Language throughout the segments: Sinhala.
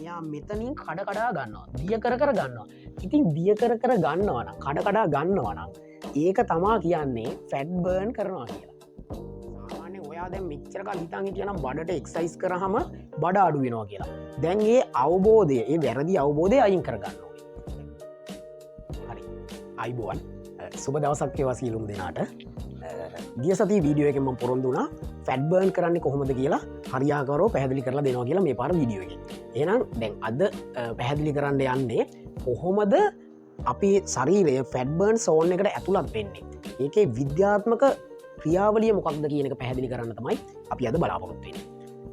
මෙයා මෙතනින් කඩ කඩා ගන්නවා දිය කර ගන්නවා. ඉතින් දිය කර ගන්නවන කඩ කඩා ගන්නවනම් ඒක තමා කියන්නේ ෆැට් බර්න් කරනවා කියලා. සාමාන්‍ය ඔයා දැන් මෙච්චරක හිතන් හිටියනම් බඩට එක්සයිස් කරාම බඩ අඩු වෙනවා කියලා. දැන් ඒ අවබෝධය ඒ වැරදි අවබෝධය අයින් කරගන්න ඕනේ. හරි. අයිබෝවන්. සුබ දවසක් වේවා සියලුම දෙනාට. ගිය සතියේ වීඩියෝ එකෙන් මම පොරොන්දු වුණා ෆැට් බර්න් කරන්නේ කොහොමද කියලා හරියාකාරව පැහැදිලි කරලා දෙනවා කියලා මේ පාර වීඩියෝ එකේ. එහෙනම් දැන් අද පැහැදිලි කරන්න යන්නේ කොහොමද අපේ ශරීරය ෆැට් බර්න් සෝන් එකට ඇතුළත් වෙන්නේ. ඒකේ විද්‍යාත්මක ක්‍රියාවලිය මොකක්ද කියන එක පැහැදිලි කරන්න තමයි අපි අද බලාපොරොත්තු වෙන්නේ.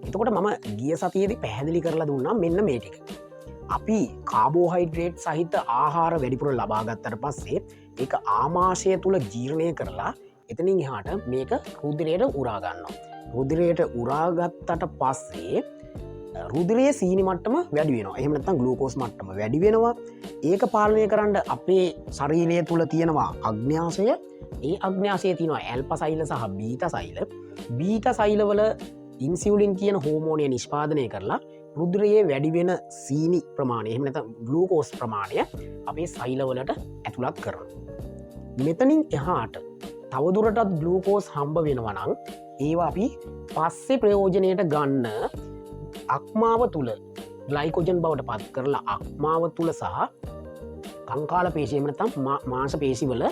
එතකොට මම ගිය සතියේදී පැහැදිලි කරලා දුන්නා මෙන්න මේ ටික. අපි කාබෝහයිඩ්‍රේට් සහිත ආහාර වැඩිපුර ලබා ගත්තට පස්සේ ඒක ආමාශය තුල ජීර්ණය කරලා එතනින් එහාට මේක රුධිරයට උරා ගන්නවා. රුධිරයට උරාගත්තට පස්සේ රුධිරයේ සීනි මට්ටම වැඩි වෙනවා. එහෙම නැත්නම් ග්ලූකෝස් මට්ටම වැඩි වෙනවා. ඒක පාලනය කරන්න අපේ ශරීරය තුල තියෙනවා අග්න්‍යාශය. ඒ අග්න්‍යාශයේ තියෙනවා ඇල්ෆා සෛල සහ බීටා සෛල. බීටා සෛලවල ඉන්සියුලින් කියන හෝමෝනය නිෂ්පාදනය කරලා රුධිරයේ වැඩි වෙන සීනි ප්‍රමාණය එහෙම නැත්නම් ග්ලූකෝස් ප්‍රමාණය අපේ සෛලවලට ඇතුළත් කරනවා. මෙතනින් එහාට තවදුරටත් ග්ලූකෝස් හම්බ වෙනවා නම් ඒවා අපි පස්සේ ප්‍රයෝජනයට ගන්න අක්මාව තුල ග්ලයිකෝජන් බවට පත් කරලා අක්මාව තුල සහ කංකාල පේශි එහෙම නැත්නම් මාංශ පේශි වල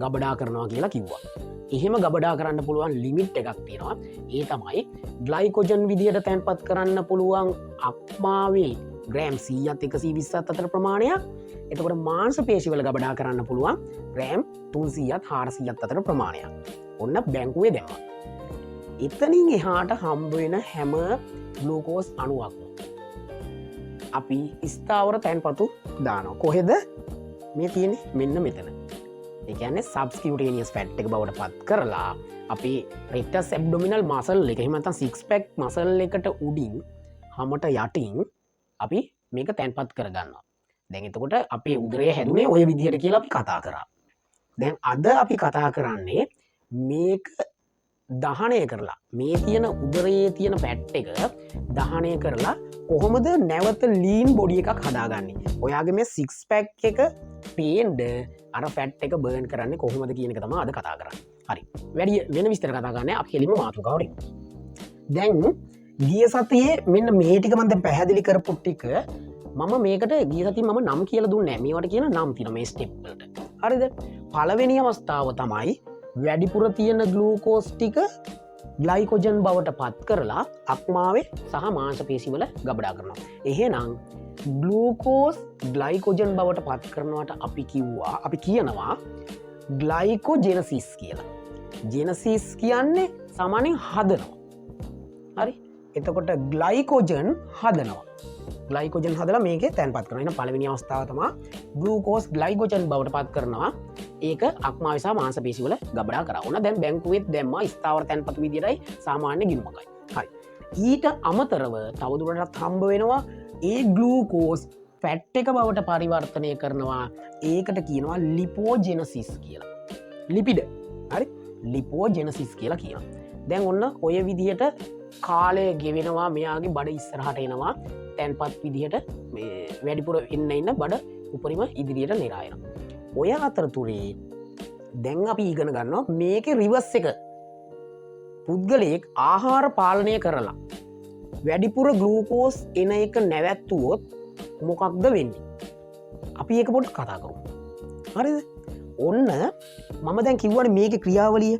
ගබඩා කරනවා කියලා කිව්වා. එහෙම ගබඩා කරන්න පුළුවන් ලිමිට් එකක් තියෙනවා. ඒ තමයි ග්ලයිකෝජන් විදියට තැන්පත් කරන්න පුළුවන් අක්මාවේ ග්‍රෑම් 100ත් 120ත් අතර ප්‍රමාණයක්. එතකොට මාංශ පේශි වල ගබඩා කරන්න පුළුවන් ග්‍රෑම් 300ත් 400ත් අතර ප්‍රමාණයක්. ඔන්න බැංකුවේ දැම්මා. එතනින් එහාට හම්බ වෙන හැම ග්ලූකෝස් අණුවක්ම අපි ස්ථාවර තැන්පතු දානවා. කොහෙද? මේ තියෙන්නේ මෙන්න මෙතන. ඒ කියන්නේ සබ්ස්කියුටේනියස් ෆැට් එක බවට පත් කරලා අපි රෙක්ටස් ඇබ්ඩොමිනල් මසල් එක එහෙම නැත්නම් සික්ස් පැක් මසල් එකට උඩින් හැමට යටින් අපි මේක තැන්පත් කරගන්නවා. දැන් එතකොට අපේ උදරය හැදුනේ ওই විදිහට කියලා අපි කතා කරා. දැන් අද අපි කතා කරන්නේ මේක දහනය කරලා මේ තියෙන උදරයේ තියෙන ෆැට් එක දහනය කරලා කොහොමද නැවත ලීන් බොඩි එකක් හදාගන්නේ. ඔයාගේ මේ සික්ස් පැක් එක පේන්ඩ අර ෆැට් එක බර්න් කරන්නේ කොහොමද කියන එක තමයි අද කතා කරන්නේ. හරි. වැඩි වෙන විස්තර කතා කරන්නේ අපි කෙලිම මාතෘකාවට. දැන් ගිය සතියේ මෙන්න මේ ටික මම දැන් පැහැදිලි කරපු ටික මම මේකට ගිය සතියේ මම නම් කියලා දුන්නේ නැහැ. මේවට කියන නම් තියෙනවා මේ ස්ටෙප් වලට. හරිද? පළවෙනි අවස්ථාව තමයි වැඩිපුර තියෙන ග්ලූකෝස් ටික ග්ලයිකෝජන් බවට පත් කරලා අක්මාවේ සහ මාංශ පේශි වල ගබඩා කරනවා. එහෙනම් ග්ලූකෝස් ග්ලයිකෝජන් බවට පත් කරනවට අපි කියනවා ග්ලයිකෝජෙනසිස් කියලා. ජෙනසිස් කියන්නේ සාමාන්‍යයෙන් හදනවා. හරි? එතකොට ග්ලයිකෝජන් හදනවා. ග්ලයිකෝජන් හදලා මේකේ තැන්පත් කරනවා. එහෙනම් පළවෙනි අවස්ථාව තමයි ග්ලූකෝස් ග්ලයිකෝජන් බවට පත් කරනවා. ඒක අක්මාවේ සහ මාංශ පේශි වල ගබඩා කරා. ඕන දැන් බැංකුවෙත් දැම්මා ස්ථාවර තැන්පතු විදියටයි සාමාන්‍ය ගිණුමකයි. හරි. ඊට අමතරව තවදුරටත් හම්බ වෙනවා ඒ ග්ලූකෝස් ෆැට් එක බවට පරිවර්තනය කරනවා. ඒකට කියනවා ලිපෝජෙනසිස් කියලා. ලිපිඩ. හරි? ලිපෝජෙනසිස් කියලා කියනවා. දැන් ඔන්න ඔය විදිහට කාලය ගෙවෙනවා මෙයාගේ බඩ ඉස්සරහට එනවා. තැන්පත් විදිහට මේ වැඩිපුර ඉන්න බඩ උපරිම ඉදිරියට නෙරා යනවා. ඔය අතරතුරේ දැන් අපි ඉගෙන ගන්නවා මේකේ රිවර්ස් එක. පුද්ගලයෙක් ආහාර පාලනය කරලා වැඩිපුර ග්ලූකෝස් එන එක නැවැත්තුවොත් මොකක්ද වෙන්නේ? අපි ඒක පොඩ්ඩක් කතා කරමු. හරිද? ඔන්න මම දැන් කිව්වනේ මේකේ ක්‍රියාවලිය.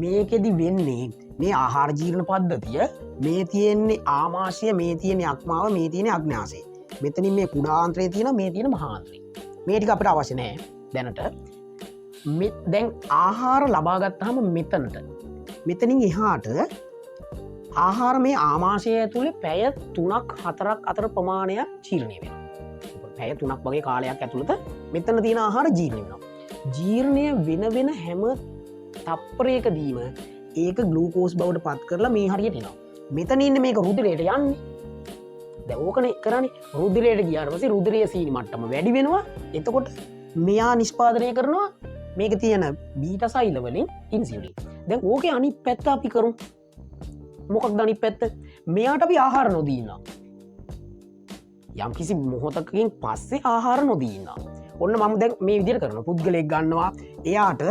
මේකෙදි වෙන්නේ මේ ආහාර ජීර්ණ පද්ධතිය මේ තියෙන්නේ ආමාශය, මේ තියෙන්නේ අක්මාව, මේ තියෙන්නේ අග්න්‍යාශය. මෙතනින් මේ කුඩාන්ත්‍රය තියෙනවා, මේ තියෙන මහාන්ත්‍රය. මේ ටික අපිට අවශ්‍ය නැහැ දැනට. දැන් ආහාර ලබා ගත්තාම මෙතනින් එහාට ආහාර මේ ආමාශය ඇතුලේ පැය 3ක් 4ක් අතර ප්‍රමාණයක් ජීර්ණය වෙනවා. පැය 3ක් වගේ කාලයක් ඇතුළත මෙතන තියෙන ආහාර ජීර්ණය වෙනවා. ජීර්ණය වෙන හැම තප්පරයකදීම ඒක ග්ලූකෝස් බවට පත් කරලා මේ හරියට එනවා. මෙතන ඉන්නේ මේක රුධිරයට යන්නේ. දැන් ඕකනේ කරන්නේ. රුධිරයට ගියාට පස්සේ රුධිරයේ සීනි මට්ටම වැඩි වෙනවා. එතකොට මෙයා නිෂ්පාදනය කරනවා මේක තියෙන බීටා සෛල වලින් ඉන්සියුලින්. දැන් ඕකේ අනිත් පැත්ත අපි කරමු. මොකක්ද අනිත් පැත්ත? මෙයාට අපි ආහාර නොදී ඉන්නවා. යම් කිසි මොහොතකින් පස්සේ ආහාර නොදීන්න. ඔන්න මම දැන් මේ විදිහට කරන පුද්ගලයෙක් ගන්නවා එයාට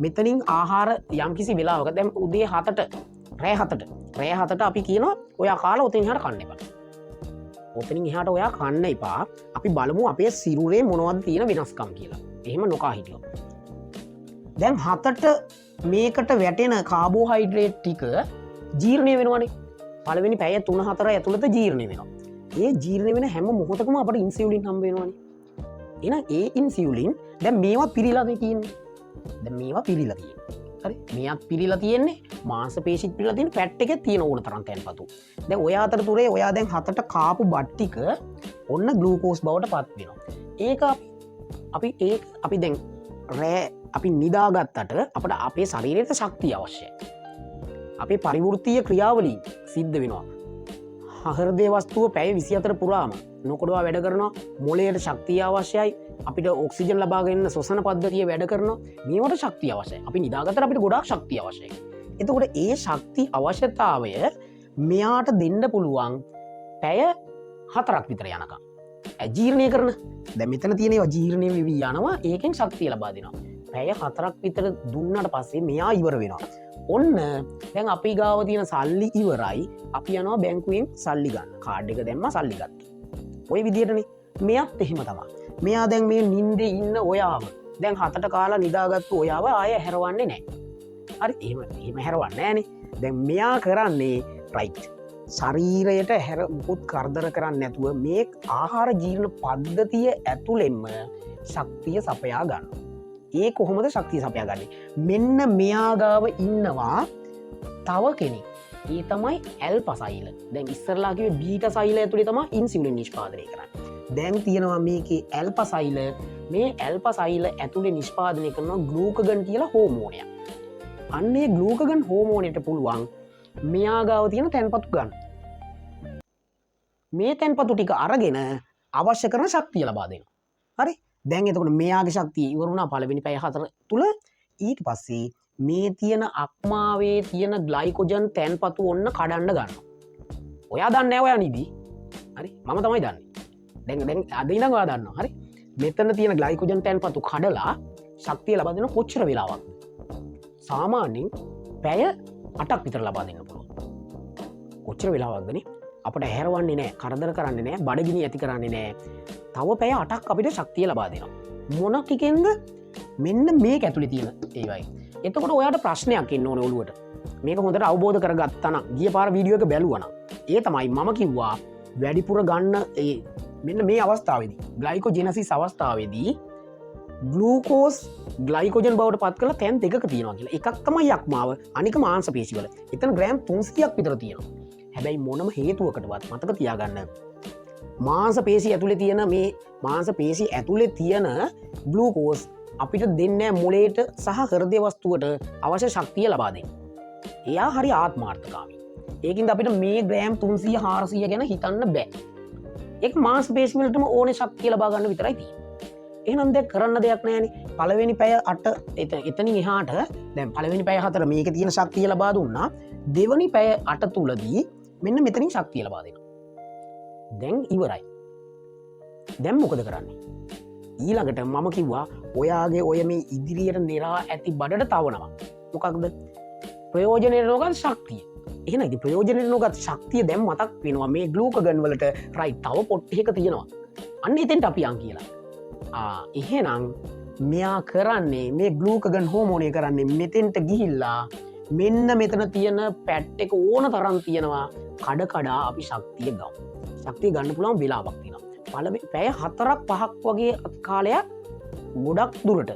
මෙතනින් ආහාර යම් කිසි වෙලාවක දැන් උදේ 7ට රෑ 7ට අපි කියනවා ඔයා කාලා ඔතෙන් එහාට කන්න එපා. ඔතනින් එහාට ඔයා කන්න එපා. අපි බලමු අපේ සිරුරේ මොනවද තියෙන වෙනස්කම් කියලා. එහෙම නොකා හිටියොත්. දැන් 7ට මේකට වැටෙන කාබෝහයිඩ්‍රේට් ටික ජීර්ණය වෙනවනේ. පළවෙනි පැය 3-4 ඇතුළත ජීර්ණය වෙනවා. ඒ ජීර්ණය වෙන හැම මොහොතකම අපට ඉන්සියුලින් හම්බ වෙනවනේ. එහෙනම් ඒ ඉන්සියුලින් දැන් මේවා පිරීලා තියෙන්නේ. දැන් මේවා පිරීලා තියෙන්නේ. හරි? මේවත් පිරීලා තියෙන්නේ මාංශ පේශිත් පිරීලා තියෙන ෆැට් එකේ තියෙන ඕන තරම් තැන්පතු. දැන් ඔය අතරතුරේ ඔයා දැන් 7ට කාපු බත් ටික ඔන්න ග්ලූකෝස් බවට පත් වෙනවා. ඒක අපි දැන් රෑ අපි නිදාගත්තට අපට අපේ ශරීරයට ශක්තිය අවශ්‍යයි. අපේ පරිවෘත්තීය ක්‍රියාවලින් සිද්ධ වෙනවා. හෘදේ වස්තුව පැය 24 පුරාම නොකොඩවා වැඩ කරනවා. මොළයට ශක්තිය අවශ්‍යයි. අපිට ඔක්සිජන් ලබා ගන්න ශ්වසන පද්ධතිය වැඩ කරනවා. මේවට ශක්තිය අවශ්‍යයි. අපි නිදාගත්තට අපිට ගොඩාක් ශක්තිය අවශ්‍යයි. එතකොට ඒ ශක්ති අවශ්‍යතාවය මෙයාට දෙන්න පුළුවන් පැය 4ක් විතර යනකම්. ජීර්ණය කරන. දැන් මෙතන තියෙනවා ජීර්ණය වෙවි යනවා. ඒකෙන් ශක්තිය ලබා දෙනවා. පැය 4ක් විතර දුන්නට පස්සේ මෙයා ඉවර වෙනවා. ඔන්න දැන් අපි ගාව තියෙන සල්ලි ඉවරයි. අපි යනවා බැංකුවෙන් සල්ලි ගන්න. කාඩ් එක දැම්මා සල්ලි ගත්තා. ඔය විදිහටනේ. මෙයත් එහෙම තමයි. මෙයා දැන් මේ නිින්දේ ඉන්න ඔයාව දැන් 7ට කාලා නිදාගත්තු ඔයාව ආය හැරවන්නේ නැහැ. හරි? එහෙම හැරවන්නේ නැහනේ. දැන් මෙයා කරන්නේ රයිට්. ශරීරයට මුකුත් කරදර කරන්නේ නැතුව මේ ආහාර ජීර්ණ පද්ධතිය ඇතුළෙන්ම ශක්තිය සපයා ගන්නවා. ඒ කොහොමද ශක්තිය සපයා ගන්නේ? මෙන්න මෙයා ගාව ඉන්නවා තව කෙනෙක්. ඒ තමයි ඇල්ෆා සෛල. දැන් ඉස්සරලා කිව්වේ බීටා සෛල ඇතුලේ තමයි ඉන්සියුලින් නිෂ්පාදනය කරන්නේ. දැන් තියෙනවා මේකේ ඇල්ෆා සෛල. මේ ඇල්ෆා සෛල ඇතුලේ නිෂ්පාදනය කරන ග්ලූකගන් කියලා හෝමෝනයක්. අන්නේ ග්ලූකගන් හෝමෝනයට පුළුවන් මෙයා ගාව තියෙන තැන්පතු ගන්න. මේ තැන්පතු ටික අරගෙන අවශ්‍ය කරන ශක්තිය ලබා දෙනවා. හරි? දැන් එතකොට මෙයාගේ ශක්තිය ඉවරුණා පළවෙනි පැය 4 තුල. ඊට පස්සේ මේ තියෙන අක්මාවේ තියෙන ග්ලයිකෝජන් තැන්පතු ඔන්න කඩන්න ගන්නවා. ඔයා දන්නේ නැහැ ඔයා නිදි. හරි? මම තමයි දන්නේ. දැන් අද ඉඳන් ඔයා දන්නවා. හරි? මෙතන තියෙන ග්ලයිකෝජන් තැන්පතු කඩලා ශක්තිය ලබා දෙන කොච්චර වෙලාවක්? සාමාන්‍යයෙන් පැය 8ක් විතර ලබා දෙන්න පුළුවන්. කොච්චර වෙලාවක්දනේ? අපට හැරවන්නේ නැහැ, කරදර කරන්නේ නැහැ, බඩගිනි ඇති කරන්නේ නැහැ. තව පැය 8ක් අපිට ශක්තිය ලබා දෙනවා. මොන ටිකෙන්ද? මෙන්න මේක ඇතුලේ තියෙන ඒවයි. එතකොට ඔයාට ප්‍රශ්නයක් එන්න ඕනේ ඔළුවට. මේක හොඳට අවබෝධ කරගත්තා නම්, ගිය පාර වීඩියෝ එක බැලුවා නම්, ඒ තමයි මම කිව්වා වැඩිපුර ගන්න මෙන්න මේ අවස්ථාවේදී ග්ලයිකෝජෙනසිස් අවස්ථාවේදී ග්ලූකෝස් ග්ලයිකෝජන් බවට පත් කරලා තැන් දෙකක තියෙනවා කියලා. එකක් තමයි යක්මාව, අනික මාංශ පේශිවල. එතන ග්‍රෑම් 300ක් විතර තියෙනවා. හැබැයි මොනම හේතුවකටවත් මතක තියාගන්න මාංශ පේශි ඇතුලේ තියෙන මේ මාංශ පේශි ඇතුලේ තියෙන ග්ලූකෝස් අපිට දෙන්නේ මොළයට සහ හෘදය වස්තුවට අවශ්‍ය ශක්තිය ලබා දෙන්න. එයා හරි ආත්මාර්ථකාමී. ඒකින්ද අපිට මේ ග්‍රෑම් 300 400 ගැන හිතන්න බෑ. ඒක මාංශ පේශි වලටම ඕනේ ශක්තිය ලබා ගන්න විතරයි තියෙන්නේ. එහෙනම් දැන් කරන්න දෙයක් නැහැනේ. පළවෙනි පැය 8 එතනින් එහාට දැන් පළවෙනි පැය 4 මේකේ තියෙන ශක්තිය ලබා දුන්නා. දෙවනි පැය 8 තුලදී මෙන්න මෙතනින් ශක්තිය ලබා දෙනවා. දැන් ඉවරයි. දැන් මොකද කරන්නේ? ඊළඟට මම කිව්වා ඔයාගේ ඔය මේ ඉදිරියට නෙරා ඇති බඩට තවනවා. මොකක්ද? ප්‍රයෝජනෙට නොගත් ශක්තිය. එහෙනම් ඉතින් ප්‍රයෝජනෙට නොගත් ශක්තිය දැන් මතක් වෙනවා මේ ග්ලූකගන් වලට රයිට් තව පොට් එකක තියෙනවා. අන්න එතෙන්ට අපි යන් කියලා. එහෙනම් මෙයා කරන්නේ මේ ග්ලූකගන් හෝමෝනය කරන්නේ මෙතෙන්ට ගිහිල්ලා මෙන්න මෙතන තියෙන පැට් එක ඕන තරම් තියෙනවා කඩ කඩා අපි ශක්තිය ගමු. ශක්තිය ගන්න පුළුවන් වෙලාවක් තියෙනවා. පළවෙනි පැය 4ක් 5ක් වගේ කාලයක් ගොඩක් දුරට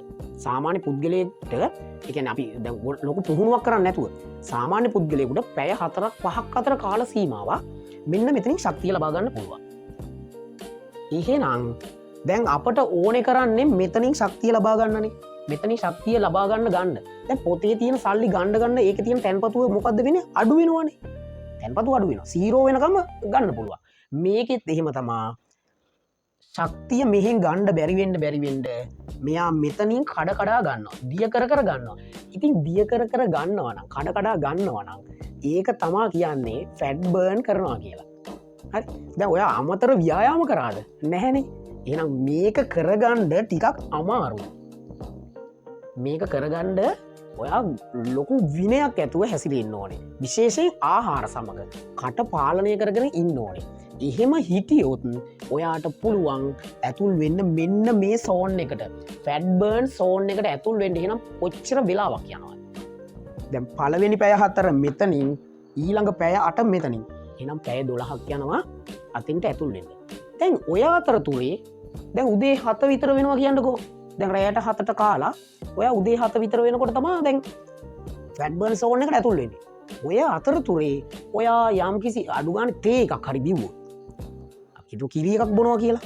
සාමාන්‍ය පුද්ගලයෙකුට ඒ කියන්නේ අපි දැන් ලොකු පුහුණුවක් කරන්නේ නැතුව සාමාන්‍ය පුද්ගලයෙකුට පැය 4ක් 5ක් අතර කාල සීමාවක් මෙන්න මෙතනින් ශක්තිය ලබා ගන්න පුළුවන්. එහෙනම් දැන් අපට ඕනේ කරන්නේ මෙතනින් ශක්තිය ලබා ගන්නනේ. මෙතනින් ශක්තිය ලබා ගන්න. දැන් පොතේ තියෙන සල්ලි ගන්න ඒකේ තියෙන තැන්පතුව මොකද්ද වෙන්නේ? අඩු වෙනවනේ. තැන්පතුව අඩු වෙනවා. 0 වෙනකම් ගන්න පුළුවන්. මේකෙත් එහෙම තමයි. ශක්තිය මෙහෙන් ගන්න බැරි වෙන්න මෙයා මෙතනින් කඩ කඩා ගන්නවා. දිය කර ගන්නවා. ඉතින් දිය කර ගන්නවා නම් කඩ කඩා ගන්නවා නම් ඒක තමයි කියන්නේ ෆැට් බර්න් කරනවා කියලා. හරි දැන් ඔයා අමතර ව්‍යායාම කරාද නැහැනේ එහෙනම් මේක කරගණ්ඩ ටිකක් අමාරු මේක කරගණ්ඩ ඔයා ලොකු විනයක් ඇතුව හැසිරෙන්න්න ඕනේ විශේෂයෙන් ආහාර සමඟ කට පාලනය කරගෙන ඉන්න ඕනේ එහෙම හිටියොතුන් ඔයාට පුළුවන් ඇතුල් වෙන්න මෙන්න මේ සෝන් එකට ෆැඩ්බර්න් සෝන් එකට ඇතුල් වෙන්ඩ එහෙනම් ඔච්චර වෙලාවක් යනවා දැම් පලවෙනි පැය හත්තර මෙතනින් ඊළඟ පැය අට මෙතනින් එනම් පැය 12ක් යනවා අතින්ට ඇතුල් වෙන්න දැන් ඔයා අතරතුරේ දැන් උදේ 7 විතර වෙනවා කියන්නකෝ දැන් රැයට 7ට කාලා ඔයා උදේ 7 විතර වෙනකොට තමයි දැන් ෆැට්බර්න් සෝන් එකට ඇතුල් වෙන්නේ ඔය අතරතුරේ ඔයා යම්කිසි අඩු ගන්න තේ එකක් හරි බිව්වොත් අපිට කිරි එකක් බොනවා කියලා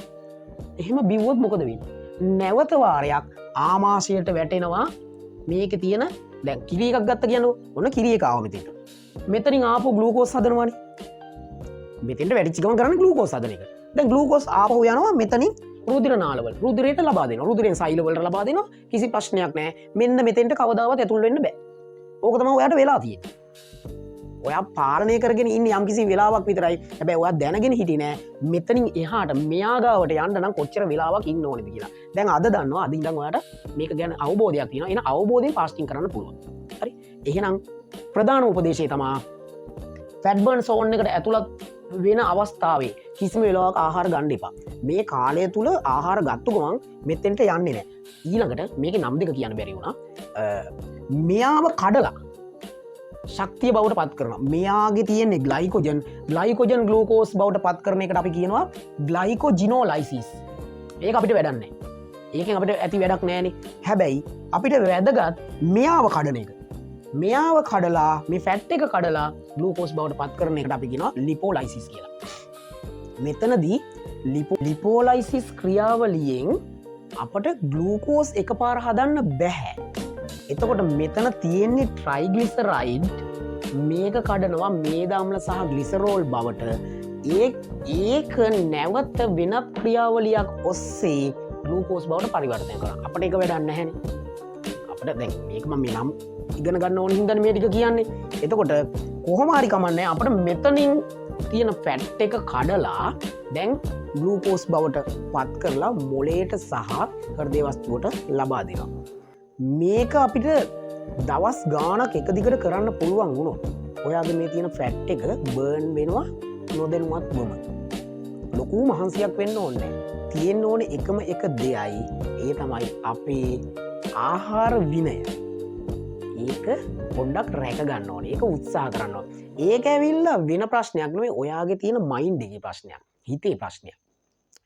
එහෙම බිව්වොත් මොකද වෙන්නේ නැවත වාරයක් ආමාශයට වැටෙනවා මේකේ තියෙන දැන් කිරි එකක් ගත්ත කියනෝ ඔන්න කිරි එක ආව මෙතෙන්ට මෙතනින් ආපහු ග්ලූකෝස් හදනවානේ මෙතෙන්ට වැඩිච්ච ගමන් කරන්නේ ග්ලූකෝස් හදන එක දැන් ග්ලූකෝස් ආපහු යනවා මෙතනින් රුධිර නාලවල රුධිරයට ලබා දෙනවා රුධිරෙන් සෛල වලට ලබා දෙනවා කිසි ප්‍රශ්නයක් නැහැ මෙන්න මෙතෙන්ට කවදාවත් ඇතුල් වෙන්න බෑ ඕක තමයි ඔයාට වෙලා තියෙන්නේ ඔයා පාලනය කරගෙන ඉන්නේ යම්කිසි වෙලාවක් විතරයි හැබැයි ඔයා දැනගෙන හිටියේ නෑ මෙතනින් එහාට මෙයා ගාවට යන්න නම් කොච්චර වෙලාවක් ඉන්න ඕනේද කියලා දැන් අද දන්නවා අද ඉඳන් ඔයාට මේක ගැන අවබෝධයක් තියෙනවා එන අවබෝධයෙන් ෆාස්ටිං කරන්න පුළුවන් හරි එහෙනම් ප්‍රධාන උපදේශය තමයි ෆැට්බර්න් සෝන් එකට ඇතුළත් වෙන අවස්ථාවේ කිසිම වෙලාවක ආහාර ගන්න එපා. මේ කාලය තුල ආහාර ගත්ත ගමන් මෙතෙන්ට යන්නේ නැහැ. ඊළඟට මේකේ නම් දෙක කියන්න බැරි වුණා. මෙයාව කඩලා ශක්තිය බවට පත් කරනවා. මෙයාගේ තියෙන්නේ ග්ලයිකෝජන් ග්ලූකෝස් බවට පත් කරන එකට අපි කියනවා ග්ලයිකෝජිනෝලයිසිස්. ඒක අපිට වැඩක් නැහැ. ඒකෙන් අපිට ඇති වැඩක් නැහැනේ. හැබැයි අපිට වැදගත් මෙයාව කඩන එක. මෙයාව කඩලා මේ ෆැට් එක කඩලා ග්ලූකෝස් බවට පත් කරන එකට අපි කියනවා ලිපෝලයිසිස් කියලා. මෙතනදී ලිපෝලයිසිස් ක්‍රියාවලියෙන් අපට ග්ලූකෝස් එකපාර හදන්න බැහැ. එතකොට මෙතන තියෙන්නේ ට්‍රයිග්ලිසරයිඩ් මේක කඩනවා මේද අම්ල සහ ග්ලිසරෝල් බවට ඒක නැවත වෙනත් ක්‍රියාවලියක් ඔස්සේ ග්ලූකෝස් බවට පරිවර්තනය කරනවා. අපිට ඒක වැඩක් නැහැනේ. අපිට දැන් මේක මම නම් ඉගෙන ගන්න ඕන හින්දා මේ ටික කියන්නේ. එතකොට කොහොම හරි කමන්නේ අපිට මෙතනින් තියෙන ෆැට් එක කඩලා දැන් ග්ලූකෝස් බවට පත් කරලා මොලේට සහ හෘද වස්තුවට ලබා දෙනවා. මේක අපිට දවස් ගාණක් එක දිගට කරන්න පුළුවන් වුණොත් ඔයාගේ මේ තියෙන ෆැට් එක බර්න් වෙනවා නොදැනුවත්වම. ලොකු මහන්සියක් වෙන්න ඕනේ. තියෙන්න ඕනේ එකම එක දෙයයි. ඒ තමයි අපේ ආහාර විනය. ඒක පොඩ්ඩක් රැක ගන්න ඕනේ. ඒක උත්සාහ කරන්න ඕනේ. ඒක ඇවිල්ලා වෙන ප්‍රශ්නයක් නෙවෙයි ඔයාගේ තියෙන මයින්ඩ් එකේ ප්‍රශ්නයක්. හිතේ ප්‍රශ්නයක්.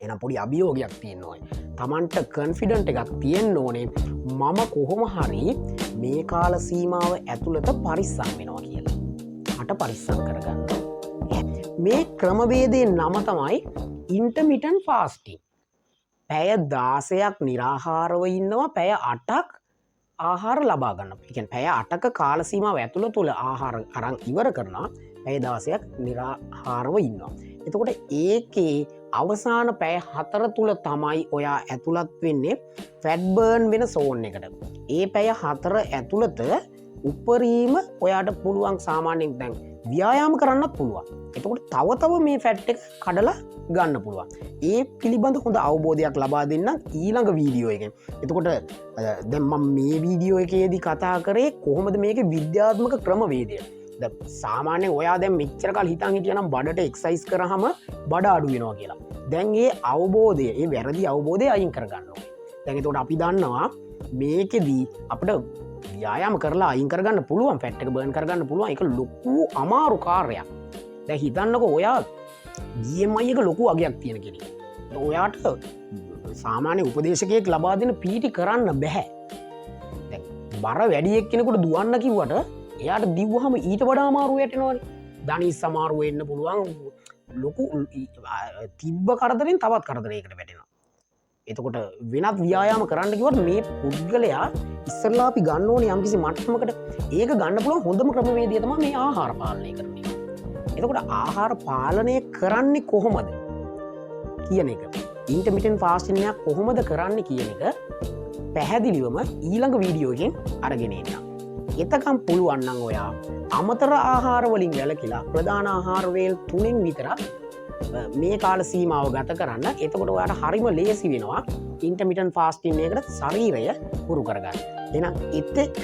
එහෙනම් පොඩි අභියෝගයක් තියෙන්න ඕනේ. Tamanට කොන්ෆිඩන්ට් එකක් තියෙන්න ඕනේ. මම කොහොම හරි මේ කාල සීමාව ඇතුළත පරිස්සම් වෙනවා කියලා. මට පරිස්සම් කරගන්න. මේ ක්‍රමවේදයේ නම තමයි ඉන්ටර්මිටන්ට් ෆාස්ටිං. පැය 16ක් निराහාරව ඉන්නවා පැය 8ක් ආහාර ලබා ගන්න. ඒ කියන්නේ පැය 8ක කාල සීමාව ඇතුළත තුල ආහාර අරන් ඉවර කරනවා. පැය 16ක් निराහාරව ඉන්නවා. එතකොට ඒකේ අවසාන පැය 4 තුල තමයි ඔයා ඇතුළත් වෙන්නේ ෆැට් බර්න් වෙන සෝන් එකට. ඒ පැය 4 ඇතුළත උපරිම ඔයාට පුළුවන් සාමාන්‍යයෙන් දැන් ව්‍යායාම කරන්නත් පුළුවන්. එතකොට තව මේ ෆැට් එක කඩලා ගන්න පුළුවන්. ඒ පිළිබඳ හොඳ අවබෝධයක් ලබා දෙන්නම් ඊළඟ වීඩියෝ එකෙන්. එතකොට දැන් මම මේ වීඩියෝ එකේදී කතා කරේ කොහොමද මේකේ විද්‍යාත්මක ක්‍රමවේදය. දැන් සාමාන්‍යයෙන් ඔයා දැන් මෙච්චර කාල හිතන් හිටියනම් බඩට එක්සර්සයිස් කරාම බඩ අඩු වෙනවා කියලා. දැන් ඒ අවබෝධය, ඒ වැරදි අවබෝධය අයින් කරගන්න ඕනේ. දැන් එතකොට අපි දන්නවා මේකෙදී අපිට ව්‍යායාම කරලා අයින් කරගන්න පුළුවන්, ෆැට් එක බර්න් කරගන්න පුළුවන්. ඒක ලොකු අමාරු කාර්යයක්. දැන් හිතන්නකෝ ඔයා BMI එක ලොකු අගයක් තියෙන කෙනෙක්. ඔයාට සාමාන්‍ය උපදේශකයෙක් ලබා දෙන පීටි කරන්න බෑ. දැන් බර වැඩි එක්කෙනෙකුට දුවන්න කිව්වට එයාට දිව්වහම ඊට වඩා අමාරු වැටෙනවනේ. දනිස් අමාරු වෙන්න පුළුවන්. ලොකු තිබ්බ කරදරෙන් තවත් කරදරයකට වැටෙනවා. එතකොට වෙනත් ව්‍යායාම කරන්න කිව්වොත් මේ පුද්ගලයා ඉස්සෙල්ලා අපි ගන්න ඕනේ යම්කිසි මට්ටමකට ඒක ගන්න පුළුවන් හොඳම ක්‍රමවේදය තමයි මේ ආහාර පාලනය කරන එක. එතකොට ආහාර පාලනය කරන්නේ කොහොමද කියන එක, ඉන්ටර්මිටන්ට් ෆාස්ටිං එක කොහොමද කරන්නේ කියන එක පැහැදිලිවම ඊළඟ වීඩියෝ එකෙන් අරගෙන එන්නම්. එතකම් පුළුවන් නම් ඔයා අමතර ආහාර වලින් වැළකීලා ප්‍රධාන ආහාර වේල් 3න් විතර මේ කාල සීමාව ගත කරන්න. එතකොට ඔයාට හරිම ලේසි වෙනවා ඉන්ටර්මිටන්ට් ෆාස්ටිං එකකට ශරීරය පුරු කරගන්න. එහෙනම් එතෙක්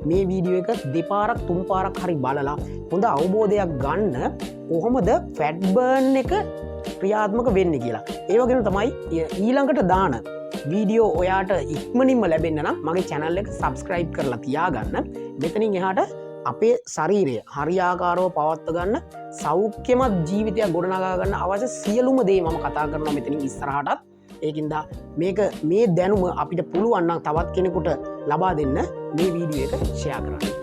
මේ වීඩියෝ එක දෙපාරක් තුන් පාරක් හරි බලලා හොඳ අවබෝධයක් ගන්න කොහොමද ෆැට් බර්න් එක ක්‍රියාත්මක වෙන්න කියලා. ඒ වගේම තමයි ඊළඟට දාන වීඩියෝ ඔයාට ඉක්මනින්ම ලැබෙන්න නම් මගේ channel එක subscribe කරලා තියාගන්න. මෙතනින් එහාට අපේ ශරීරය හරියාකාරව පවත්ව ගන්න සෞඛ්‍යමත් ජීවිතයක් ගොඩනගා ගන්න අවශ්‍ය සියලුම දේ මම කතා කරනවා මෙතනින් ඉස්සරහටත්. ඒකින්ද මේ දැනුම අපිට පුළුවන් නම් තවත් කෙනෙකුට ලබා දෙන්න මේ වීඩියෝ එක ෂෙයා කරන්න.